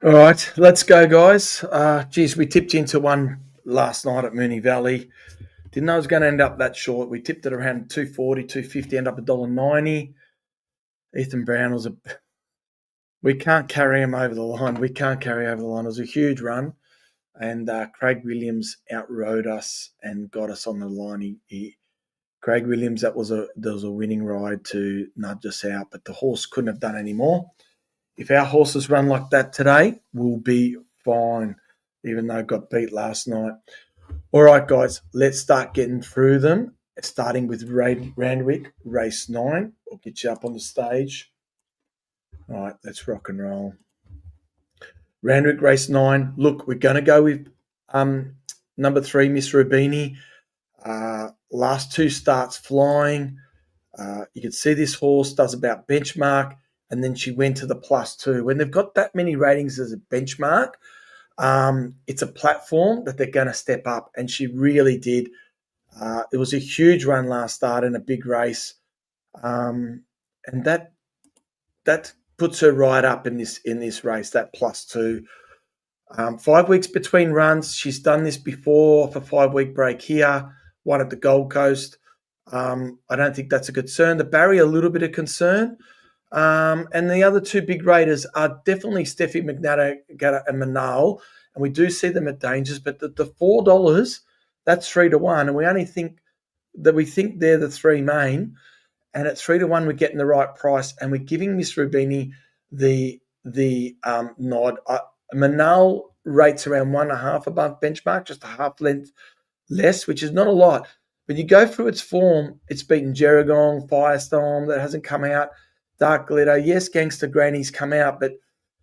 All right, let's go, guys. Geez, we tipped into one last night at Moonee Valley. Didn't know it was going to end up that short. We tipped it around 240, 250, end up $1.90. Ethan Brown was a. We can't carry him over the line. We can't carry over the line. It was a huge run, and Craig Williams outrode us and got us on the line. Craig Williams, there was a winning ride to nudge us out, but the horse couldn't have done any more. If our horses run like that today, we'll be fine, even though got beat last night. All right, guys, let's start getting through them, starting with Randwick, race 9. We'll get you up on the stage. All right, let's rock and roll. Randwick, race 9. Look, we're going to go with number 3, Miss Roumbini. Last 2 starts flying. You can see this horse does about benchmark, and then she went to the +2. When they've got that many ratings as a benchmark, it's a platform that they're going to step up, and she really did. It was a huge run last start in a big race, and that puts her right up in this race. That +2. 5 weeks between runs. She's done this before for 5-week break here. One at the Gold Coast. I don't think that's a concern. The barrier, a little bit of concern. And the other 2 big raiders are definitely Steffi McNatta and Manal, and we do see them at dangers. But the $4, that's 3-1, and we only think they're the 3 main. And at 3-1, we're getting the right price, and we're giving Miss Roumbini the nod. Manal rates around 1.5 above benchmark, just a half length less, which is not a lot. But you go through its form, it's beaten Gerringong, Firestorm, that hasn't come out. Dark Glitter, yes, Gangster Granny's come out, but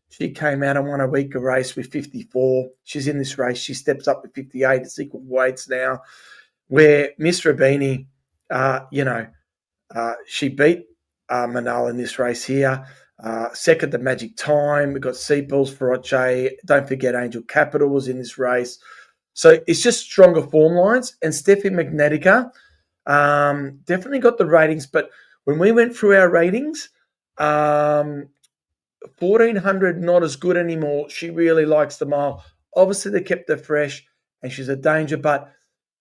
she came out and won a weaker race with 54. She's in this race. She steps up with 58. It's equal weights now. Where Miss Roumbini, she beat Manal in this race here. Second, the Magic Time. We've got Seapills, Feroce. Don't forget Angel Capital was in this race. So it's just stronger form lines. And Steffi Magnetica definitely got the ratings. But when we went through our ratings, 1,400 not as good anymore. She really likes the mile. Obviously, they kept her fresh, and she's a danger. But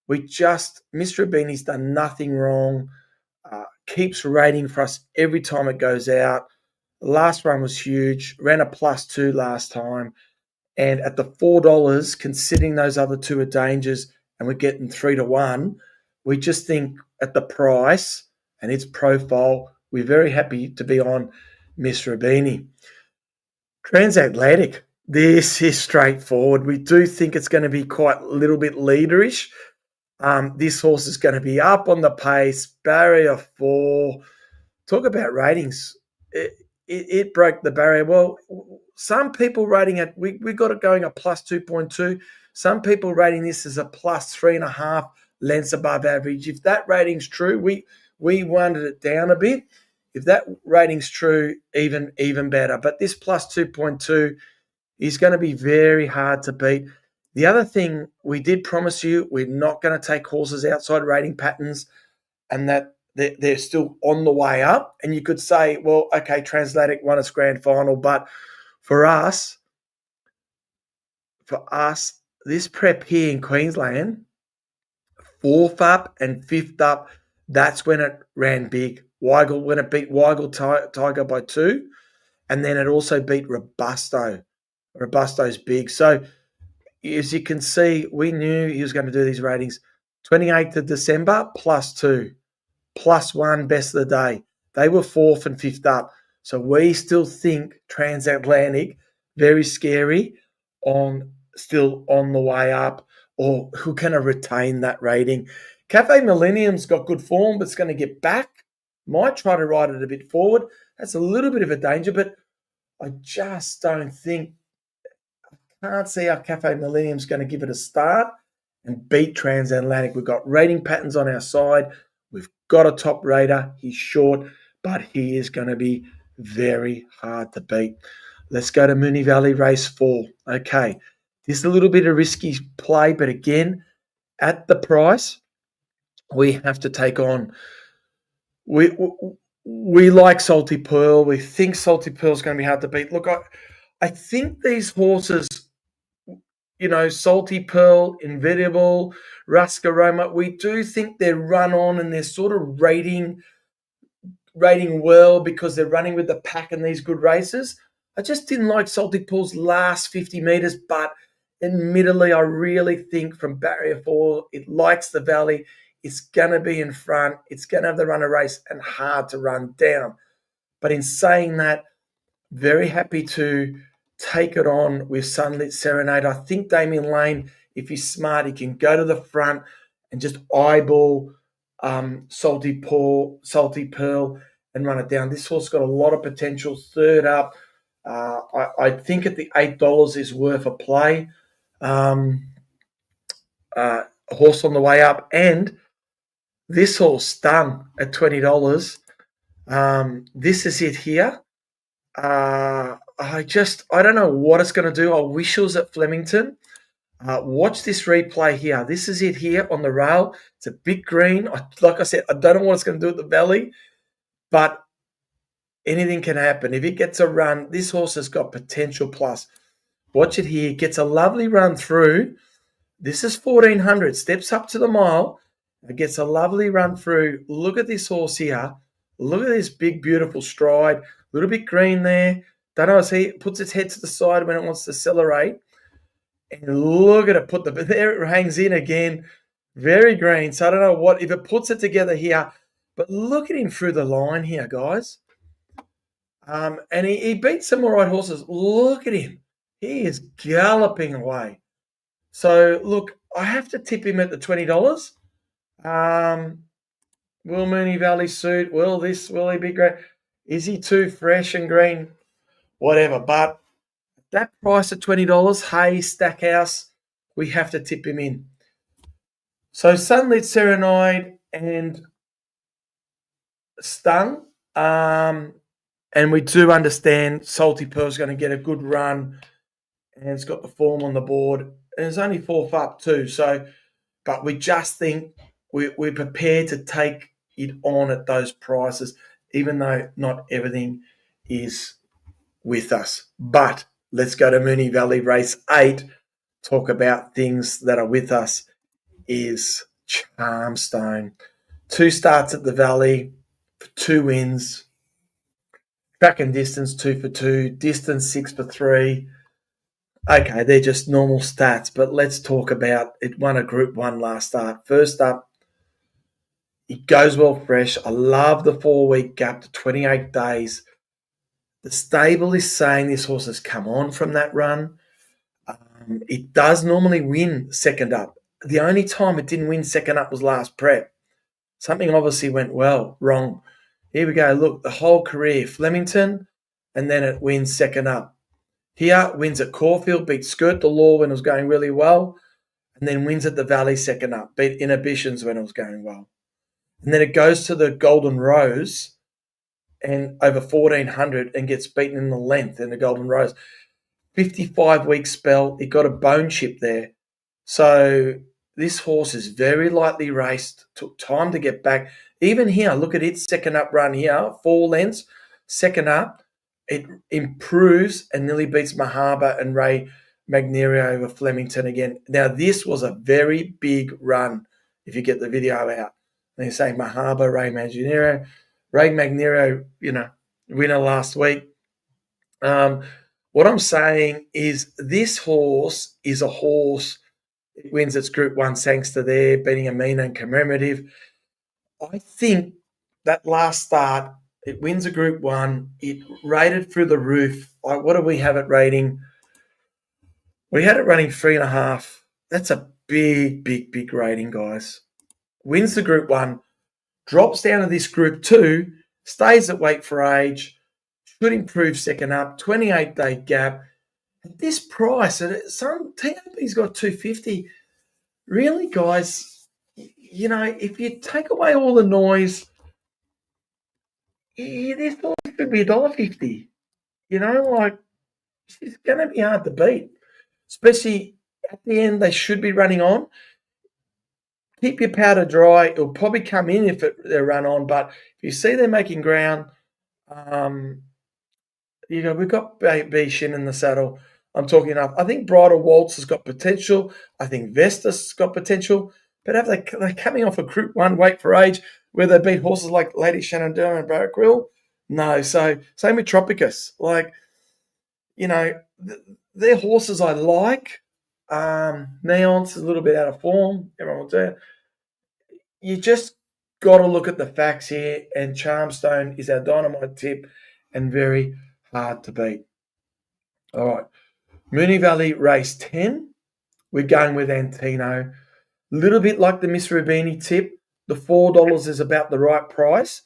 Miss Roumbini's done nothing wrong. Keeps rating for us every time it goes out. The last run was huge. Ran a +2 last time. And at the $4, considering those other 2 are dangers, and we're getting 3-1, we just think at the price and its profile, we're very happy to be on Miss Roumbini. Transatlantic. This is straightforward. We do think it's going to be quite a little bit leaderish. This horse is going to be up on the pace, barrier 4. Talk about ratings. It broke the barrier. Well, some people rating it, we got it going a +2.2. Some people rating this as a +3.5 lengths above average. If that rating's true, we wanted it down a bit. If that rating's true, even better. But this +2.2 is going to be very hard to beat. The other thing, we did promise you we're not going to take horses outside rating patterns, and that they're still on the way up. And you could say, well, okay, Transatlantic won its grand final, but for us, this prep here in Queensland, 4th up and 5th up, that's when it ran big. When it beat Weigel Tiger by 2, and then it also beat Robusto. Robusto's big. So as you can see, we knew he was going to do these ratings. 28th of December, +2. +1, best of the day. They were 4th and 5th up. So we still think Transatlantic, very scary, still on the way up, or who can retain that rating. Cafe Millennium's got good form, but it's going to get back. Might try to ride it a bit forward. That's a little bit of a danger, but I just don't think, I can't see how Cafe Millennium's going to give it a start and beat Transatlantic. We've got rating patterns on our side. We've got a top rater. He's short, but he is going to be very hard to beat. Let's go to Moonee Valley race 4. Okay, this is a little bit of risky play, but again, at the price, we have to take on. We like Salty Pearl. We think Salty Pearl is going to be hard to beat. Look, I think these horses, Salty Pearl, Invidible, Ruscaroma, we do think they're run on and they're sort of rating well because they're running with the pack in these good races. I just didn't like Salty Pearl's last 50 metres, but admittedly, I really think from barrier 4, it likes the valley. It's going to be in front. It's going to have the runner race and hard to run down. But in saying that, very happy to take it on with Sunlit Serenade. I think Damien Lane, if he's smart, he can go to the front and just eyeball Salty Pearl and run it down. This horse got a lot of potential. Third up, I think at the $8 is worth a play. A horse on the way up, and this horse Stung at $20. This is it here. I don't know what it's going to do. I wish it was at Flemington. Watch this replay here. This is it here on the rail. It's a big green. Like I said, I don't know what it's going to do at the valley, but anything can happen. If it gets a run, this horse has got potential plus. Watch it here. Gets a lovely run through. This is 1400. Steps up to the mile. It gets a lovely run through. Look at this horse here. Look at this big, beautiful stride. A little bit green there. Don't know, see, it puts its head to the side when it wants to accelerate. And look at it. There it hangs in again. Very green. So I don't know if it puts it together here. But look at him through the line here, guys. And he beats some all right horses. Look at him. He is galloping away. So, look, I have to tip him at the $20. Will Moonee Valley suit? Will he be great? Is he too fresh and green? Whatever. But that price at $20, hey, Stackhouse, we have to tip him in. So Sunlit Serenade and Stung. And we do understand Salty Pearl's going to get a good run, and it's got the form on the board. And it's only fourth up too. So, but we just think we're prepared to take it on at those prices, even though not everything is with us. But let's go to Moonee Valley Race 8. Talk about things that are with us is Charmstone. 2 starts at the Valley for 2 wins. Track and distance 2 for 2. Distance 6 for 3. Okay, they're just normal stats, but let's talk about it. Won a Group 1 last start. First up, it goes well fresh. I love the 4-week gap to 28 days. The stable is saying this horse has come on from that run. It does normally win second up. The only time it didn't win second up was last prep. Something obviously went wrong. Here we go. Look, the whole career, Flemington, and then it wins second up. Here, wins at Caulfield, beat Skirt the Law when it was going really well, and then wins at the Valley second up, beat Inhibitions when it was going well. And then it goes to the Golden Rose and over 1,400 and gets beaten in the length in the Golden Rose. 55-week spell. It got a bone chip there. So this horse is very lightly raced, took time to get back. Even here, look at its second up run here, 4 lengths, second up. It improves and nearly beats Mahaba and Ray Magnerio over Flemington again. Now, this was a very big run if you get the video out. And you say Mahaba, Ray Magnerio. Ray Magnerio, winner last week. What I'm saying is this horse is a horse. It wins its Group 1 Sangster there, beating Amina and Commemorative. I think that last start, it wins a Group 1. It rated through the roof. What do we have it rating? We had it rating 3.5. That's a big, big, big rating, guys. Wins the Group 1, drops down to this Group 2, stays at weight for age, should improve second up, 28-day gap. At this price, some TAP's got 250. Really, guys, if you take away all the noise, this horse could be $1.50. It's going to be hard to beat, especially at the end. They should be running on. Keep your powder dry. It'll probably come in if they run on, but if you see they're making ground, we've got B Shin in the saddle. I'm talking enough. I think Bridal Waltz has got potential. I think Vestas has got potential. But they're coming off a Group 1 weight for age where they beat horses like Lady Shenandoah and Barrack Will? No. So same with Tropicus. They're horses I like. Neon's a little bit out of form. Everyone will do it. You just got to look at the facts here, and Charmstone is our dynamite tip and very hard to beat. All right. Moonee Valley race 10. We're going with Antino. A little bit like the Miss Roumbini tip. The $4 is about the right price,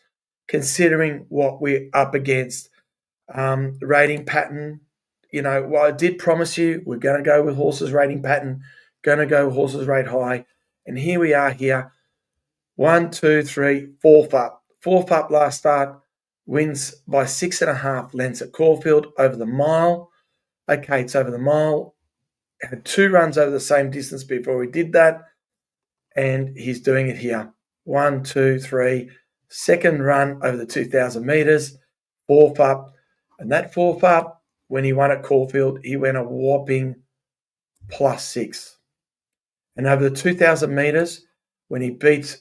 considering what we're up against. Rating pattern. Well, I did promise you we're going to go with horses rating pattern, going to go horses rate high. And here we are here. 1, 2, 3, fourth up. Fourth up last start, wins by 6.5 lengths at Caulfield over the mile. Okay, it's over the mile. Had 2 runs over the same distance before he did that, and he's doing it here. 1, 2, 3. Second run over the 2,000 metres. Fourth up. And that fourth up, when he won at Caulfield, he went a whopping +6. And over the 2,000 metres, when he beat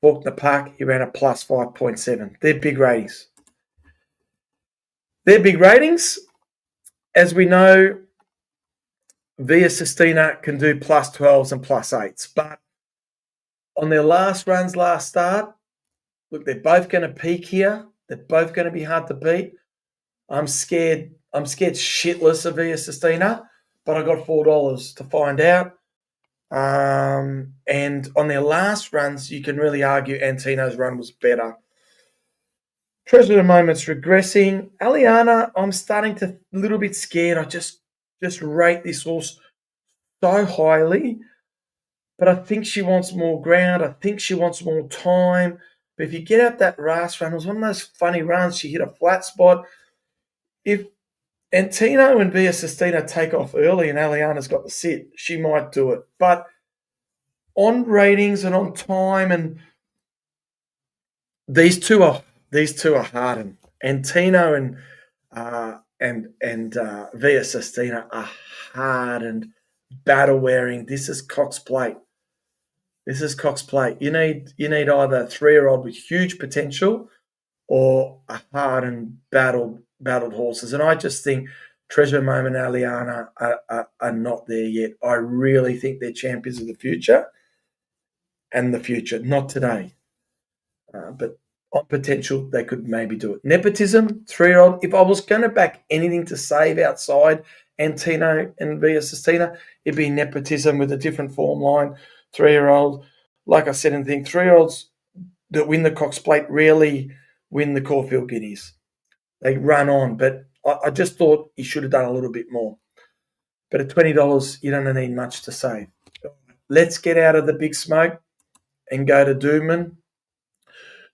Faulkner Park, he ran a +5.7. They're big ratings. As we know, Via Sistina can do +12s and +8s. But on their last runs last start, look, they're both going to peak here. They're both going to be hard to beat. I'm scared shitless of Via Sistina, but I got $4 to find out. And on their last runs, you can really argue Antino's run was better. Treasure of the Moment's regressing. Aliana, I'm starting to a little bit scared. I just rate this horse so highly, but I think she wants more ground. I think she wants more time. But if you get out that last run, it was one of those funny runs. She hit a flat spot. If Antino and Via Sistina take off early and Aliana's got the sit, she might do it. But on ratings and on time, and these two are hardened. Antino and Via Sistina are hardened, battle wearing. This is Cox Plate. You need either a 3-year-old with huge potential or a hardened, battled horses. And I just think Treasure Moment and Aliana are not there yet. I really think they're champions of the future. Not today. But on potential, they could maybe do it. Nepotism, 3-year-old. If I was going to back anything to save outside Antino and Via Sistina, it'd be nepotism with a different form line. 3-year-old. Like I said, I think 3-year-olds that win the Cox Plate rarely win the Caulfield Guineas. They run on, but I just thought he should have done a little bit more. But at $20, you don't need much to save. Let's get out of the big smoke and go to Doomben.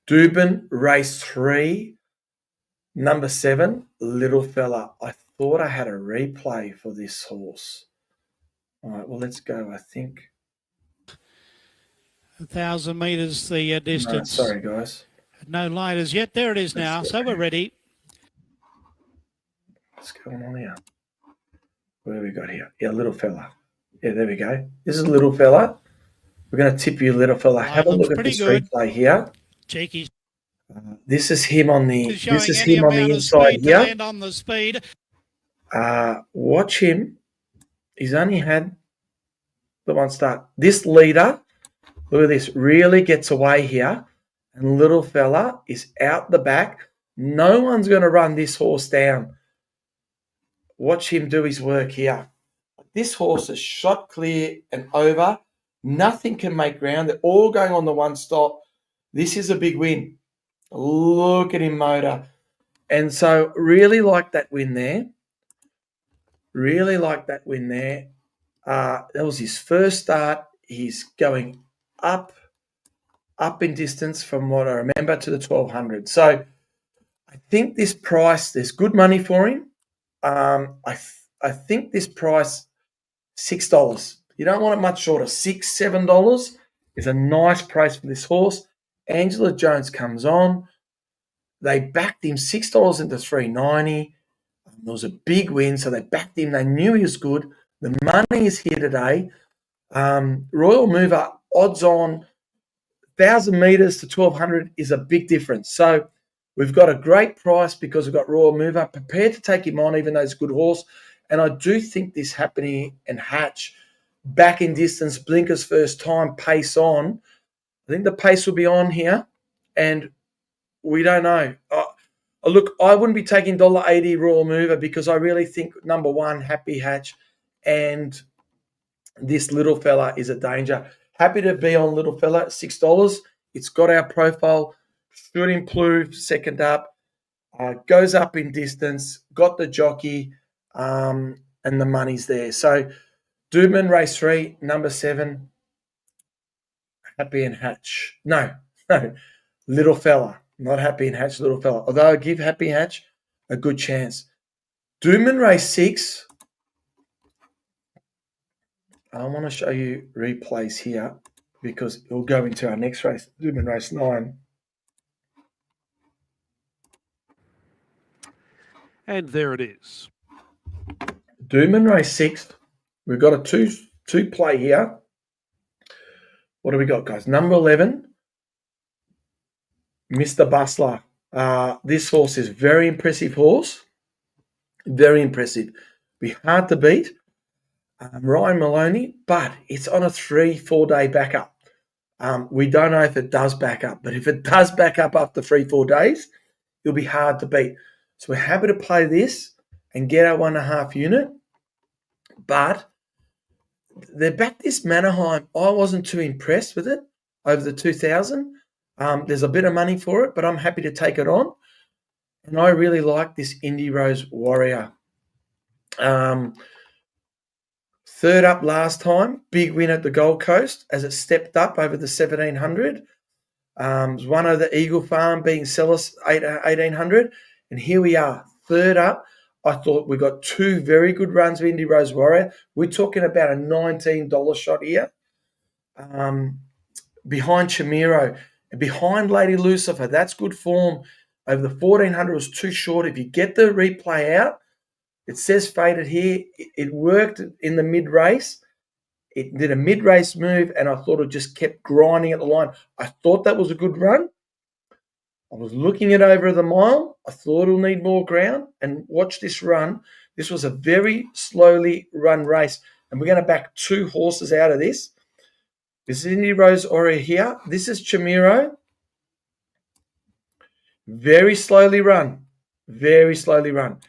Doomben, race 3, number 7, Little Fella. I thought I had a replay for this horse. All right, well, let's go, I think. 1,000 metres the distance. No, sorry, guys. No lighters yet. There it is now. So we're ready. What's going on here? What have we got here? Yeah, Little Fella. Yeah, there we go. This is Little Fella. We're going to tip you, Little Fella. Have a look at this replay here. Cheeky. This is him on the inside here. Land on the speed. Watch him. He's only had the one start. This leader, look at this, really gets away here. And Little Fella is out the back. No one's going to run this horse down. Watch him do his work here. This horse is shot clear and over. Nothing can make ground. They're all going on the one stop. This is a big win. Look at him motor. And so really like that win there. That was his first start. He's going up in distance from what I remember to the 1,200. So I think this price, there's good money for him. I think this price, $6. You don't want it much shorter. $6, $7 is a nice price for this horse. Angela Jones comes on. They backed him $6 into $3.90. There was a big win, so they backed him. They knew he was good. The money is here today. Royal Mover, odds on 1,000 metres to 1,200 is a big difference. So we've got a great price because we've got Royal Mover. Prepared to take him on, even though he's a good horse. And I do think this Happening and Hatch, back in distance, blinkers first time, pace on. I think the pace will be on here, and we don't know. Look, I wouldn't be taking $1.80 Royal Mover because I really think, number one, Happy Hatch and this little fella is a danger. Happy to be on little fella at $6. It's got our profile, should improve second up, goes up in distance, got the jockey, and the money's there. So Doomben race 3, number 7, Happy and Hatch. No, little fella. Not Happy and Hatch, little fella. Although I give Happy Hatch a good chance. Doomben race 6. I want to show you replays here because it'll go into our next race, Doomben race 9. And there it is. Doomben race 6. We've got a two play here. What do we got, guys? Number 11, Mr. Bustler. This horse is very impressive horse. Very impressive. Be hard to beat. Ryan Maloney, but it's on a 3-4 day backup. We don't know if it does back up, but if it does back up after 3-4 days, it'll be hard to beat. So we're happy to play this and get our 1.5 unit. But they backed this Mannerheim. I wasn't too impressed with it over the 2,000. There's a bit of money for it, but I'm happy to take it on. And I really like this Indy Rose Warrior. Third up last time, big win at the Gold Coast as it stepped up over the 1,700. It was one of the Eagle Farm being sellers 1,800. And here we are, third up. I thought we got 2 very good runs of Indy Rose Warrior. We're talking about a $19 shot here. Behind Chimero and behind Lady Lucifer. That's good form. Over the 1,400 was too short. If you get the replay out, it says faded here. It worked in the mid-race. It did a mid-race move, and I thought it just kept grinding at the line. I thought that was a good run. I was looking it over the mile. I thought it'll need more ground. And watch this run. This was a very slowly run race. And we're going to back 2 horses out of this. This is Indy Rose Warrior here. This is Chimero. Very slowly run. Very slowly run.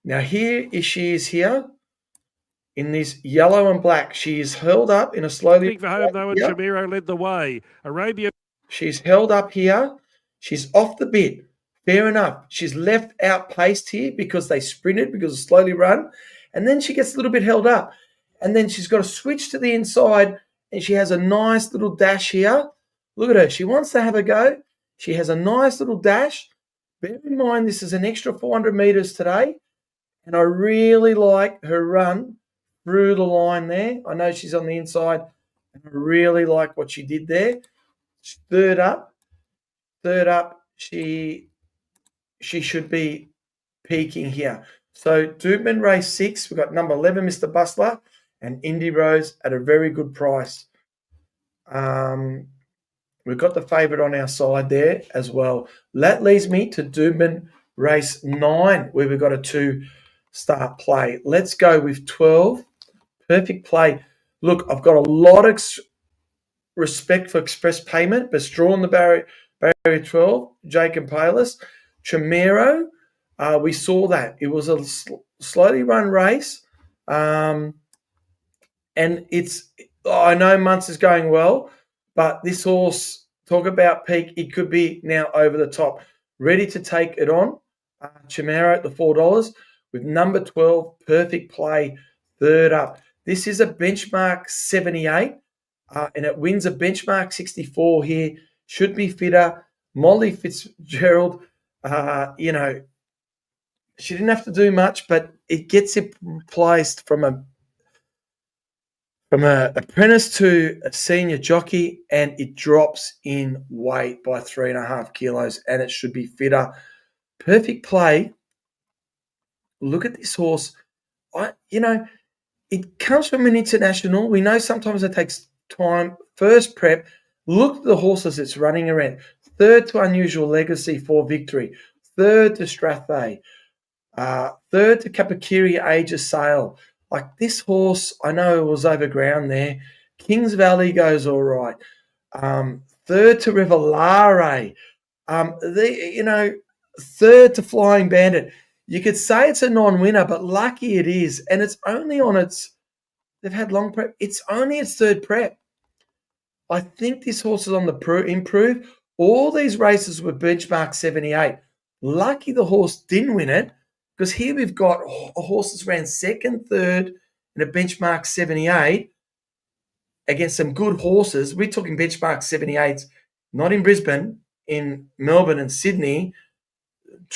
Now here she is here in this yellow and black. She is held up in a slowly. For home though, and Chimero led the way. Arabia. She's held up here. She's off the bit. Fair enough. She's left outpaced here because they sprinted because of slowly run. And then she gets a little bit held up. And then she's got to switch to the inside and she has a nice little dash here. Look at her. She wants to have a go. She has a nice little dash. Bear in mind this is an extra 400 metres today. And I really like her run through the line there. I know she's on the inside. And I really like what she did there. Third up, she should be peaking here. So Doomben race 6, we've got number 11, Mr. Bustler, and Indy Rose at a very good price. We've got the favourite on our side there as well. That leads me to Doomben race 9, where we've got a 2-start play. Let's go with 12. Perfect play. Look, I've got a lot of respect for express payment, but drawn the barrier 12, Jake and Payless. Chimero, we saw that. It was a slowly run race. And I know Muntz is going well, but this horse, talk about peak, it could be now over the top. Ready to take it on. Chimero at the $4 with number 12, perfect play, third up. This is a benchmark 78, and it wins a benchmark 64 here. Should be fitter. Molly Fitzgerald, she didn't have to do much, but it gets it placed from a apprentice to a senior jockey, and it drops in weight by 3.5 kilos, and it should be fitter. Perfect play. Look at this horse. It comes from an international. We know sometimes it takes time. First prep. Look at the horses it's running around. Third to Unusual Legacy for victory. Third to Strathbay. Third to Kapakiri Age of Sail. Like this horse, I know it was over ground there. Kings Valley goes all right. Third to Rivalare. Third to Flying Bandit. You could say it's a non-winner, but lucky it is. And it's only on they've had long prep. It's only its third prep. I think this horse is on the improve. All these races were benchmark 78. Lucky the horse didn't win it, because here we've got a horse that's ran second, third in a benchmark 78 against some good horses. We're talking benchmark 78s, not in Brisbane, in Melbourne and Sydney.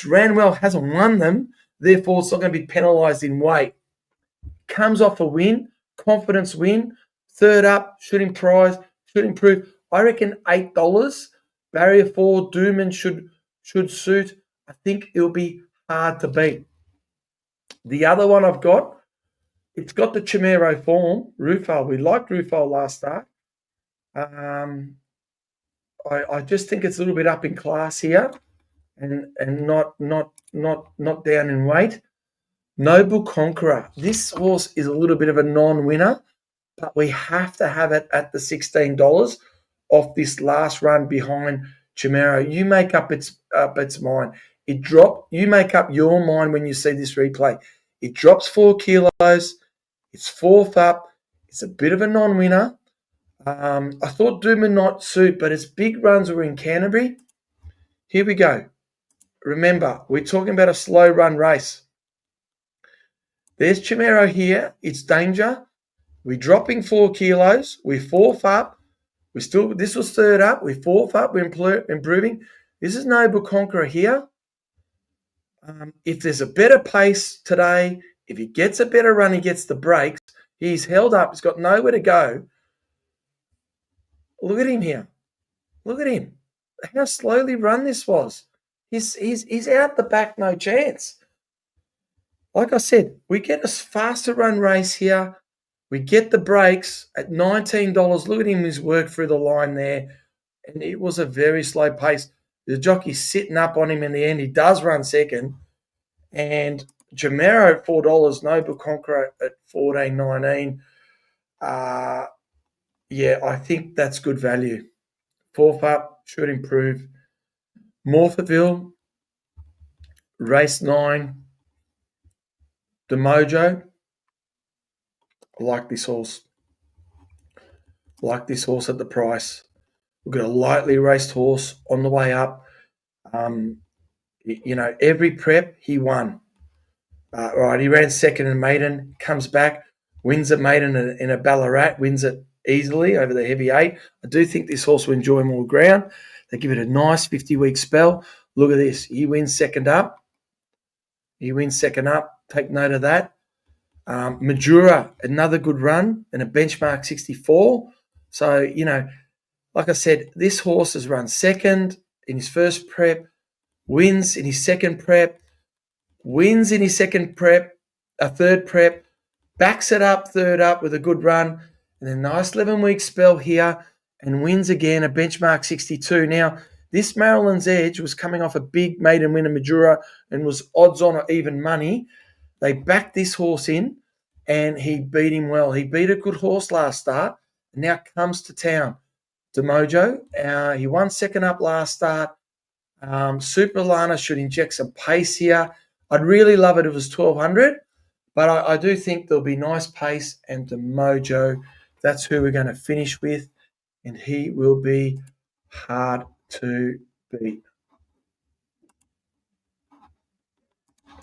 Ran well, hasn't won them, therefore it's not going to be penalised in weight. Comes off a win, confidence win, third up, should improve. I reckon $8. Barrier 4, Doomben should suit. I think it'll be hard to beat. The other one I've got, it's got the Chimero form, Rufal. We liked Rufal last start. I just think it's a little bit up in class here, and not down in weight. Noble Conqueror. This horse is a little bit of a non-winner, but we have to have it at the $16 off this last run behind Chimero. You make up its mind. You make up your mind when you see this replay. It drops 4 kilos. It's fourth up. It's a bit of a non-winner. I thought Doomben not suit, but its big runs were in Canterbury. Here we go. Remember, we're talking about a slow run race. There's Chimero here. It's danger. We're dropping 4 kilos. We're fourth up. This was third up. We're fourth up. We're improving. This is Noble Conqueror here. If there's a better pace today, if he gets a better run, he gets the breaks. He's held up. He's got nowhere to go. Look at him here. Look at him. How slowly run this was. He's out the back, no chance. Like I said, we get a faster run race here. We get the breaks at $19. Look at him, he's worked through the line there. And it was a very slow pace. The jockey's sitting up on him in the end. He does run second. And Chimero at $4, Noble Conqueror at $14.19. Yeah, I think that's good value. Fourth up, should improve. Morphetville, race 9. Demojo. I like this horse. Like this horse at the price. We've got a lightly raced horse on the way up. Every prep he won. He ran second in maiden, comes back, wins at maiden in a Ballarat, wins it easily over the heavy 8. I do think this horse will enjoy more ground. They give it a nice 50-week spell. Look at this. He wins second up. Take note of that. Majura, another good run and a benchmark 64. So, like I said, this horse has run second in his first prep, wins in his second prep, wins in his third prep, backs it up, third up with a good run, and a nice 11-week spell here, and wins again, a benchmark 62. Now, this Maryland's Edge was coming off a big maiden win in Majura and was odds on or even money. They backed this horse in, and he beat him well. He beat a good horse last start, and now comes to town. Demojo, he won second up last start. Super Lana should inject some pace here. I'd really love it if it was 1,200, but I do think there'll be nice pace, and Demojo, that's who we're going to finish with, and he will be hard to beat.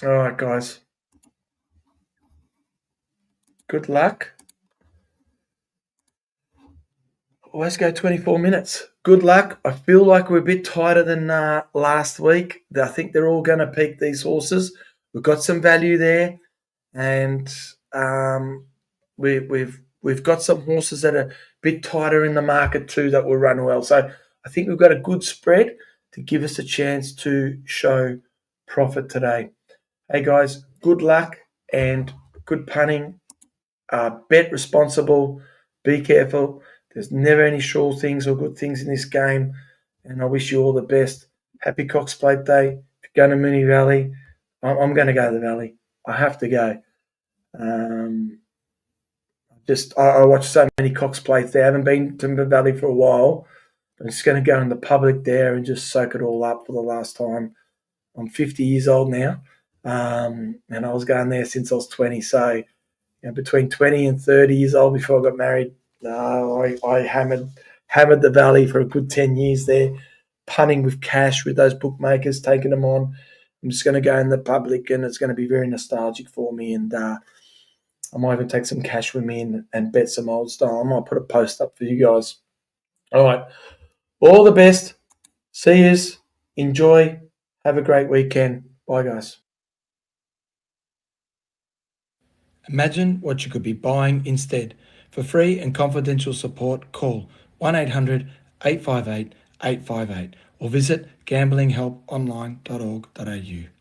All right, guys. Good luck. Let's go 24 minutes. Good luck. I feel like we're a bit tighter than last week. I think they're all going to peak, these horses. We've got some value there, and we've got some horses that are a bit tighter in the market too that will run well. So I think we've got a good spread to give us a chance to show profit today. Hey guys, good luck and good punning. Bet responsible. Be careful. There's never any sure things or good things in this game. And I wish you all the best. Happy Cox Plate Day. If you're going to Monee Valley, I'm going to go to the Valley. I have to go. I watch so many Cox Plates there. I haven't been to the Valley for a while. I'm just going to go in the public there and just soak it all up for the last time. I'm 50 years old now, and I was going there since I was 20. So, between 20 and 30 years old before I got married, I hammered the Valley for a good 10 years there, punting with cash with those bookmakers, taking them on. I'm just going to go in the public, and it's going to be very nostalgic for me. And I might even take some cash with me and bet some old style. I might put a post up for you guys. All right. All the best. See yous. Enjoy. Have a great weekend. Bye, guys. Imagine what you could be buying instead. For free and confidential support, call 1-800-858-858 or visit gamblinghelponline.org.au.